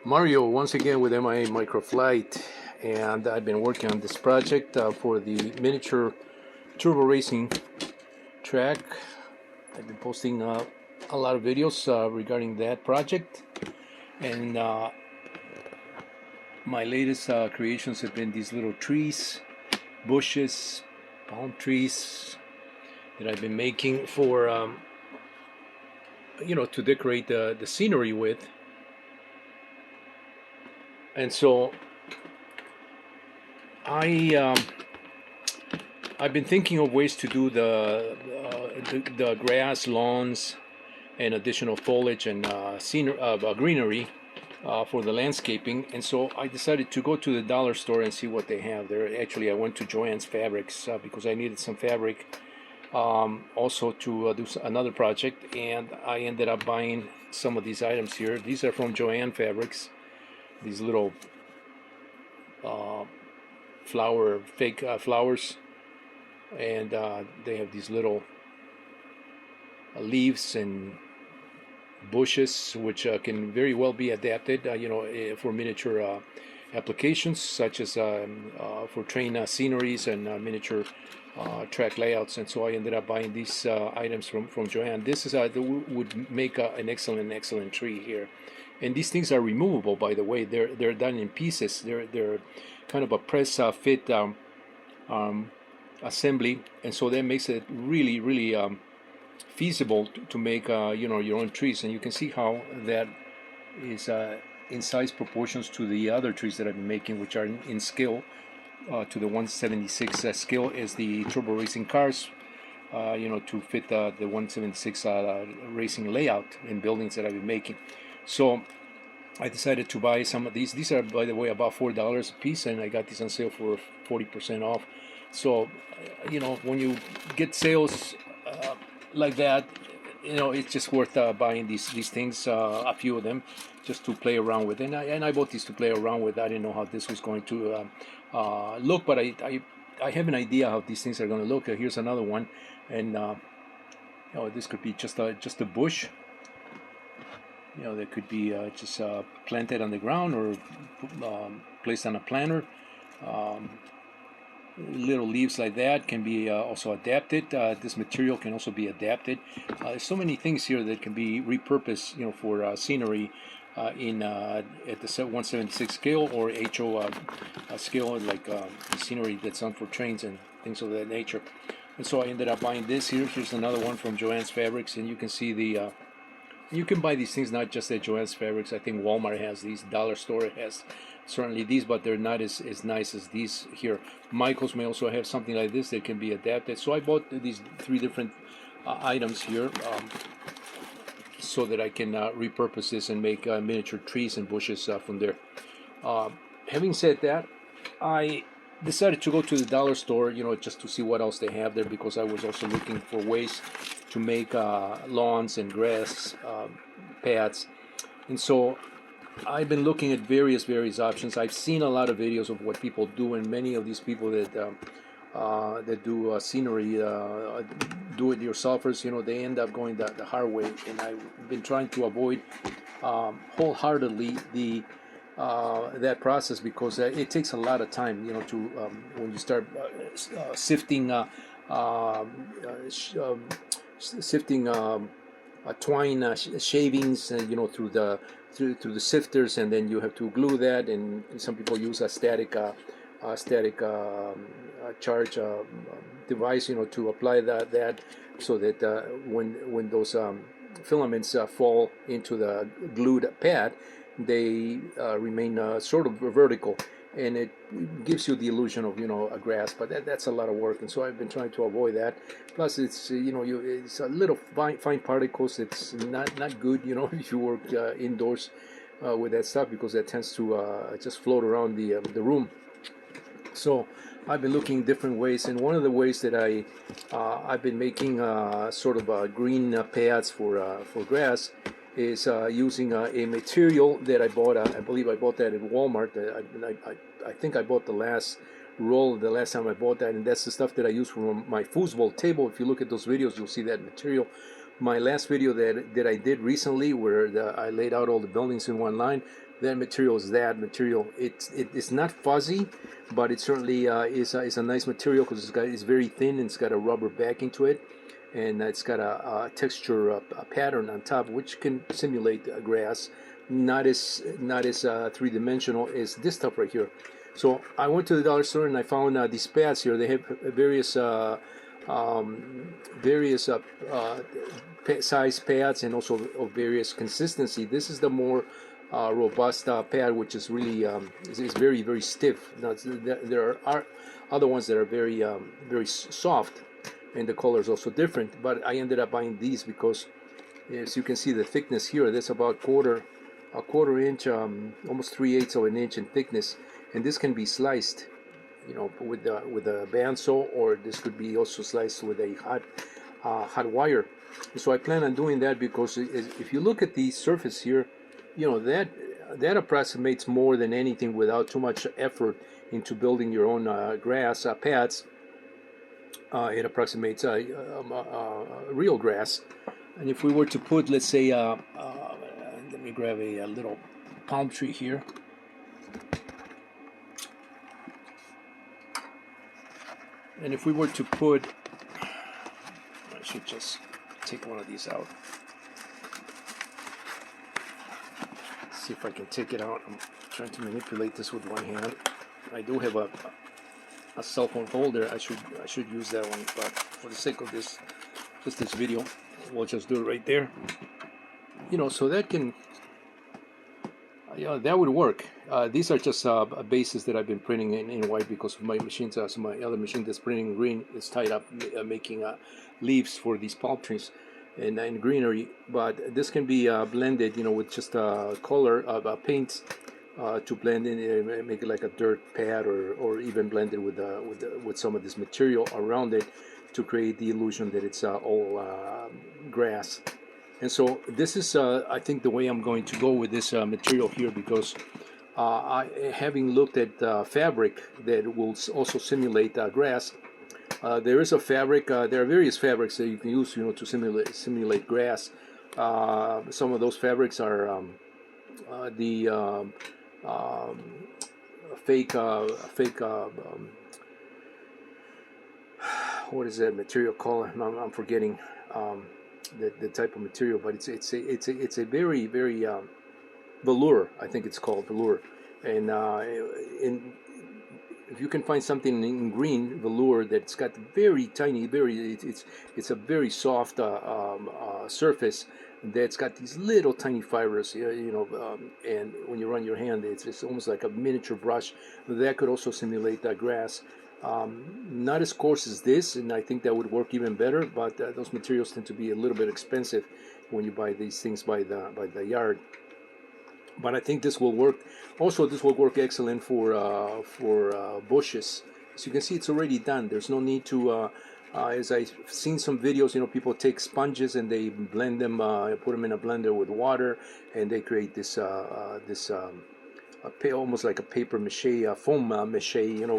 Mario once again with MIA Microflight, and I've been working on this project for the miniature turbo racing track. I've been posting a lot of videos regarding that project, and my latest creations have been these little trees, bushes, palm trees that I've been making for to decorate the scenery with. And so I've been thinking of ways to do the grass, lawns, and additional foliage and greenery for the landscaping. And so I decided to go to the dollar store and see what they have there. Actually, I went to Joann's Fabrics because I needed some fabric also to do another project, and I ended up buying some of these items here. These are from Joann Fabrics. These little fake flowers, and they have these little leaves and bushes which can very well be adapted for miniature applications, such as for train sceneries and miniature track layouts. And so I ended up buying these items from Joann. This is would make an excellent tree here. And these things are removable, by the way. They're done in pieces. They're kind of a press fit assembly, and so that makes it really feasible to make your own trees. And you can see how that is in size proportions to the other trees that I've been making, which are in scale to the 176 scale as the turbo racing cars. To fit the 176 racing layout in buildings that I've been making. So I decided to buy some of these. These are, by the way, about $4 a piece, and I got these on sale for 40% off. So, when you get sales like that, it's just worth buying these things, a few of them, just to play around with. And I bought these to play around with. I didn't know how this was going to look, but I have an idea how these things are going to look. Here's another one, and this could be just a bush. That could be just planted on the ground or placed on a planter. Little leaves like that can be also adapted. This material can also be adapted. There's so many things here that can be repurposed, for scenery at the 176 scale or HO scale, like scenery that's on for trains and things of that nature. And so I ended up buying this here. Here's another one from Joann's Fabrics, and you can see the you can buy these things not just at Joann's Fabrics. I think Walmart has these, dollar store has certainly these, but they're not as nice as these here. Michael's may also have something like this that can be adapted. So I bought these 3 different items here so that I can repurpose this and make miniature trees and bushes from there. Having said that, I decided to go to the dollar store, just to see what else they have there, because I was also looking for ways to make lawns and grass pads. And so I've been looking at various options. I've seen a lot of videos of what people do, and many of these people that do scenery, do-it-yourselfers, they end up going the hard way. And I've been trying to avoid wholeheartedly that process, because it takes a lot of time, to when you start sifting twine shavings, through the sifters, and then you have to glue that. And some people use a static charge device, to apply that so that when those filaments fall into the glued pad, they remain sort of vertical, and it gives you the illusion of a grass, but that's a lot of work. And so I've been trying to avoid that. Plus, it's it's a little fine particles. It's not good if you work indoors with that stuff, because that tends to just float around the room. So I've been looking different ways, and one of the ways that I've been making sort of green pads for grass is using a material that I bought. I believe I bought that at Walmart. I think I bought the last roll the last time I bought that, and that's the stuff that I use for my foosball table. If you look at those videos, you'll see that material, my last video that I did recently, where I laid out all the buildings in one line. That material is that material. It's not fuzzy, but it certainly is a nice material because it's very thin and it's got a rubber backing to it, and it's got a texture, a pattern on top, which can simulate grass. Not as three-dimensional as this stuff right here. So I went to the dollar store and I found these pads here. They have various size pads and also of various consistency. This is the more robust pad, which is really is very, very stiff. Now, there are other ones that are very very soft, and the color is also different. But I ended up buying these because, as you can see, the thickness here, that's about a quarter inch, almost 3/8 of an inch in thickness, and this can be sliced, you know, with a bandsaw, or this could be also sliced with a hot wire. So I plan on doing that because if you look at the surface here, you know, that approximates more than anything without too much effort into building your own grass pads. It approximates real grass. And if we were to put, let's say, let me grab a little palm tree here. And if we were to put, I should just take one of these out. See if I can take it out. I'm trying to manipulate this with one hand. I do have a cell phone holder. I should use that one, but for the sake of this video, we'll just do it right there. You know, so that can, yeah, that would work. These are just bases that I've been printing in white because my machines, so my other machine that's printing in green is tied up making leaves for these palm trees and greenery. But this can be blended, you know, with just color paints to blend in, make it like a dirt pad, or even blend it with some of this material around it to create the illusion that it's all grass. And so this is, I think, the way I'm going to go with this material here, because having looked at fabric that will also simulate grass, there is a fabric. There are various fabrics that you can use, you know, to simulate grass. Some of those fabrics are the fake. What is that material called? I'm forgetting. The type of material, but it's a very, very velour. I think it's called velour, and if you can find something in green velour that's got very tiny, it's a very soft surface that's got these little tiny fibers, you know, and when you run your hand, it's almost like a miniature brush. That could also simulate grass. Not as coarse as this, and I think that would work even better, but those materials tend to be a little bit expensive when you buy these things by the yard. But I think this will work. Also, this will work excellent for bushes. As you can see, it's already done. There's no need to, as I've seen some videos, you know, people take sponges and they blend them, put them in a blender with water, and they create this almost like a paper mache, foam mache, you know,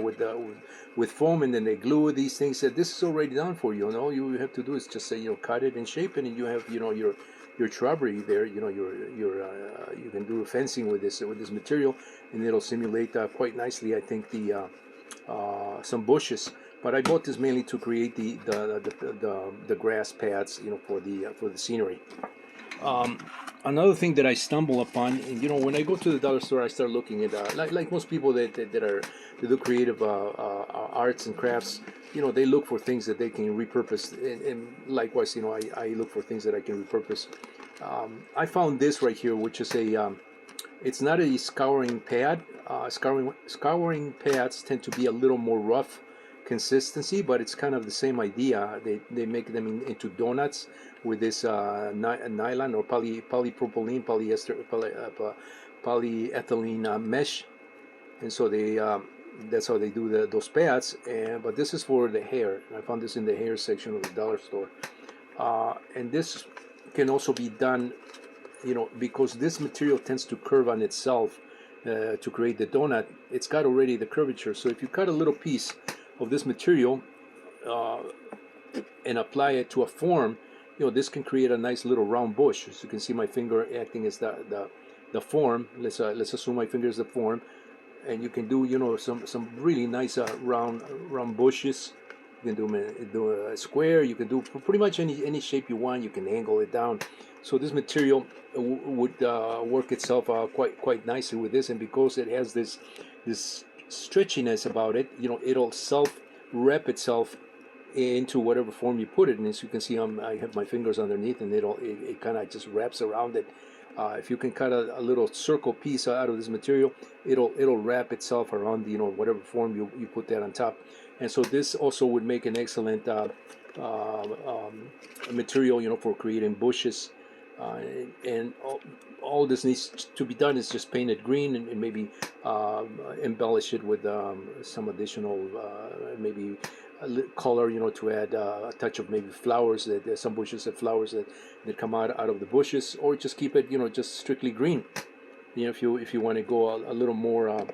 with foam, and then they glue these things. This is already done for you. You know, you have to do is just say, you know, cut it and shape it, and you have, you know, your shrubbery there. You know, you can do fencing with this material, and it'll simulate quite nicely, I think, the some bushes. But I bought this mainly to create the grass pads, you know, for the scenery. Another thing that I stumble upon, and, you know, when I go to the dollar store, I start looking at like most people that do creative arts and crafts. You know, they look for things that they can repurpose, and likewise, you know, I look for things that I can repurpose. I found this right here, which is it's not a scouring pad. Scouring pads tend to be a little more rough consistency, but it's kind of the same idea. They make them into donuts with this nylon or polypropylene, polyethylene mesh, and so that's how they do those pads. But this is for the hair. I found this in the hair section of the dollar store, and this can also be done, you know, because this material tends to curve on itself to create the donut. It's got already the curvature. So if you cut a little piece of this material and apply it to a form, this can create a nice little round bush. As you can see, my finger acting as the form. Let's assume my finger is the form, and you can do some really nice round bushes. You can do a square. You can do pretty much any shape you want. You can angle it down. So this material would work itself quite nicely with this, and because it has this stretchiness about it, it'll self wrap itself into whatever form you put it in. As you can see, I have my fingers underneath, and it kind of just wraps around it. If you can cut a little circle piece out of this material, it'll wrap itself around whatever form you put that on top. And so this also would make an excellent material for creating bushes. And all this needs to be done is just paint it green, and maybe embellish it with some additional maybe color, to add a touch of maybe flowers. That some bushes have flowers that come out of the bushes, or just keep it just strictly green. If you want to go a little more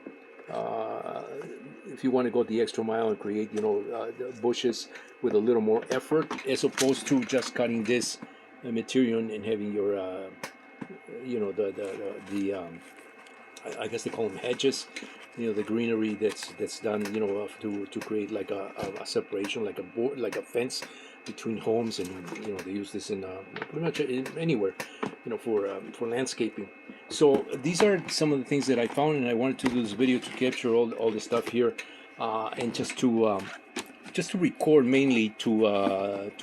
if you want to go the extra mile and create the bushes with a little more effort, as opposed to just cutting this material and having your I guess they call them hedges, the greenery that's done to create like a separation, like a board, like a fence between homes. And they use this in pretty much anywhere for landscaping. So these are some of the things that I found, and I wanted to do this video to capture all the stuff here, and just to record, mainly to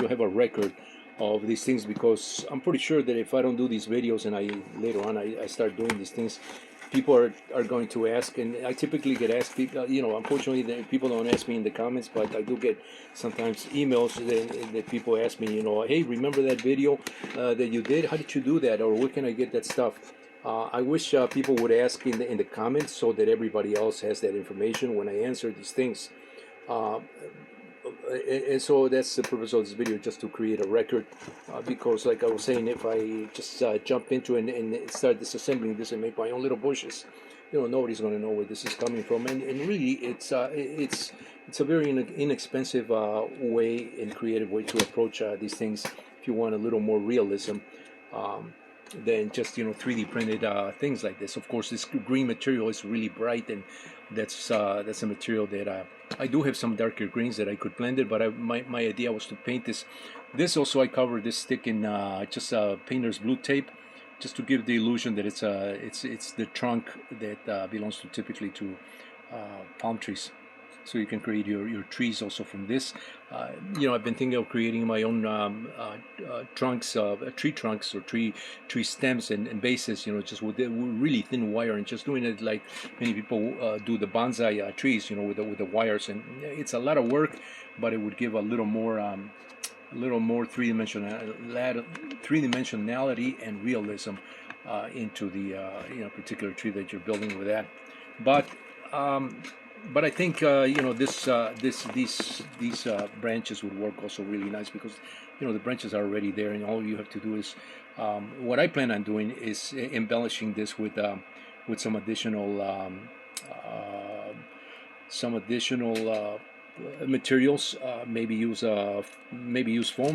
have a record of these things, because I'm pretty sure that if I don't do these videos and later on I start doing these things, people are going to ask. And I typically get asked, unfortunately people don't ask me in the comments, but I do get sometimes emails that people ask me, hey, remember that video that you did? How did you do that? Or where can I get that stuff? I wish people would ask in the comments, so that everybody else has that information when I answer these things. And so that's the purpose of this video, just to create a record, because like I was saying, if I just jump into it and start disassembling this and make my own little bushes, nobody's going to know where this is coming from. And really it's a very inexpensive way and creative way to approach these things if you want a little more realism than just 3D printed things like this. Of course, this green material is really bright, and that's a material that I do have some darker greens that I could blend it, but my idea was to paint this also. I covered this stick in just painter's blue tape, just to give the illusion that it's the trunk that belongs typically to palm trees. So you can create your trees also from this. I've been thinking of creating my own trunks, tree trunks, or tree stems and bases, just with really thin wire, and just doing it like many people do the bonsai trees, with the wires. And it's a lot of work, but it would give a little more three-dimensionality and realism into the particular tree that you're building with that. But I think these branches would work also really nice, because the branches are already there, and all you have to do is what I plan on doing is embellishing this with some additional materials. Maybe use foam,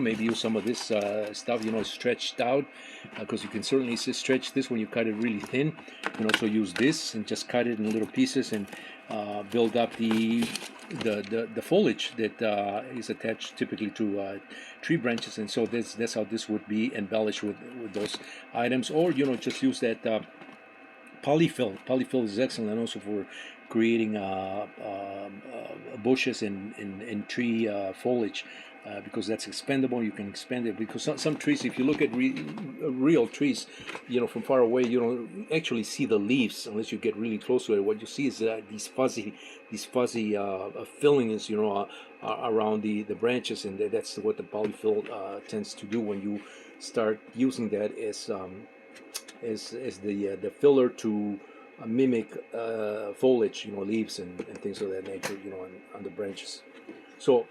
maybe use some of this stuff stretched out, because you can certainly stretch this when you cut it really thin. You can also use this and just cut it in little pieces and build up the foliage that is attached typically to tree branches. And so that's how this would be embellished with those items. Or just use that polyfill. Polyfill is excellent also for creating bushes and tree foliage, because that's expendable. You can expand it, because some trees, if you look at real trees, from far away, you don't actually see the leaves unless you get really close to it. What you see is these fuzzy fillings, around the branches, and that's what the polyfill tends to do when you start using that as the filler to mimic foliage, leaves and things of that nature, on the branches. So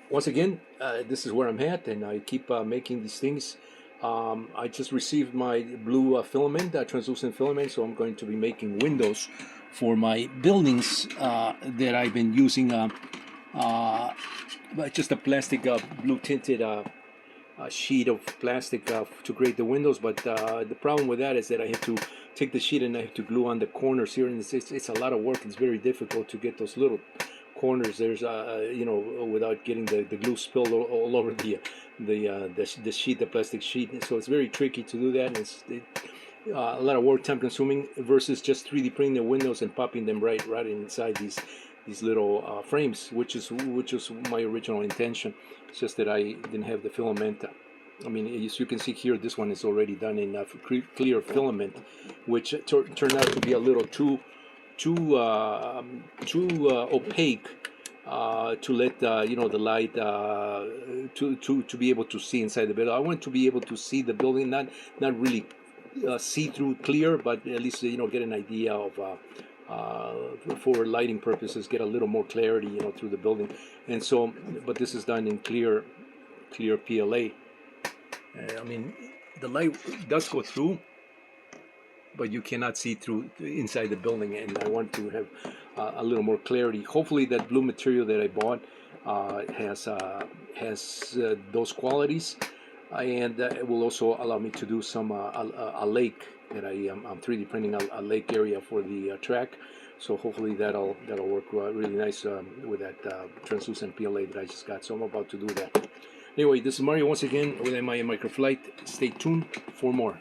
once again, this is where I'm at, and I keep making these things. I just received my blue filament, translucent filament, so I'm going to be making windows for my buildings that I've been using just a plastic blue tinted sheet of plastic to create the windows, but the problem with that is that I have to take the sheet and I have to glue on the corners here, and it's a lot of work. It's very difficult to get those little corners. There's you know, without getting the glue spilled all over the sheet, the plastic sheet. So it's very tricky to do that, and it's a lot of work, time consuming, versus just 3D printing the windows and popping them right inside these little frames, which is my original intention. It's just that I didn't have the filament. I mean, as you can see here, this one is already done in clear filament, which turned out to be a little too opaque to let you know, the light to be able to see inside the building. I want to be able to see the building, not really see through clear, but at least, you know, get an idea of for lighting purposes, get a little more clarity, you know, through the building. And so, but this is done in clear PLA. I mean, the light does go through, but you cannot see through inside the building, and I want to have a little more clarity. Hopefully that blue material that I bought has those qualities, and it will also allow me to do some a lake that I'm 3D printing a lake area for the track. So hopefully that'll work really nice with that translucent PLA that I just got. So I'm about to do that. Anyway, this is Mario once again with MI Microflight. Stay tuned for more.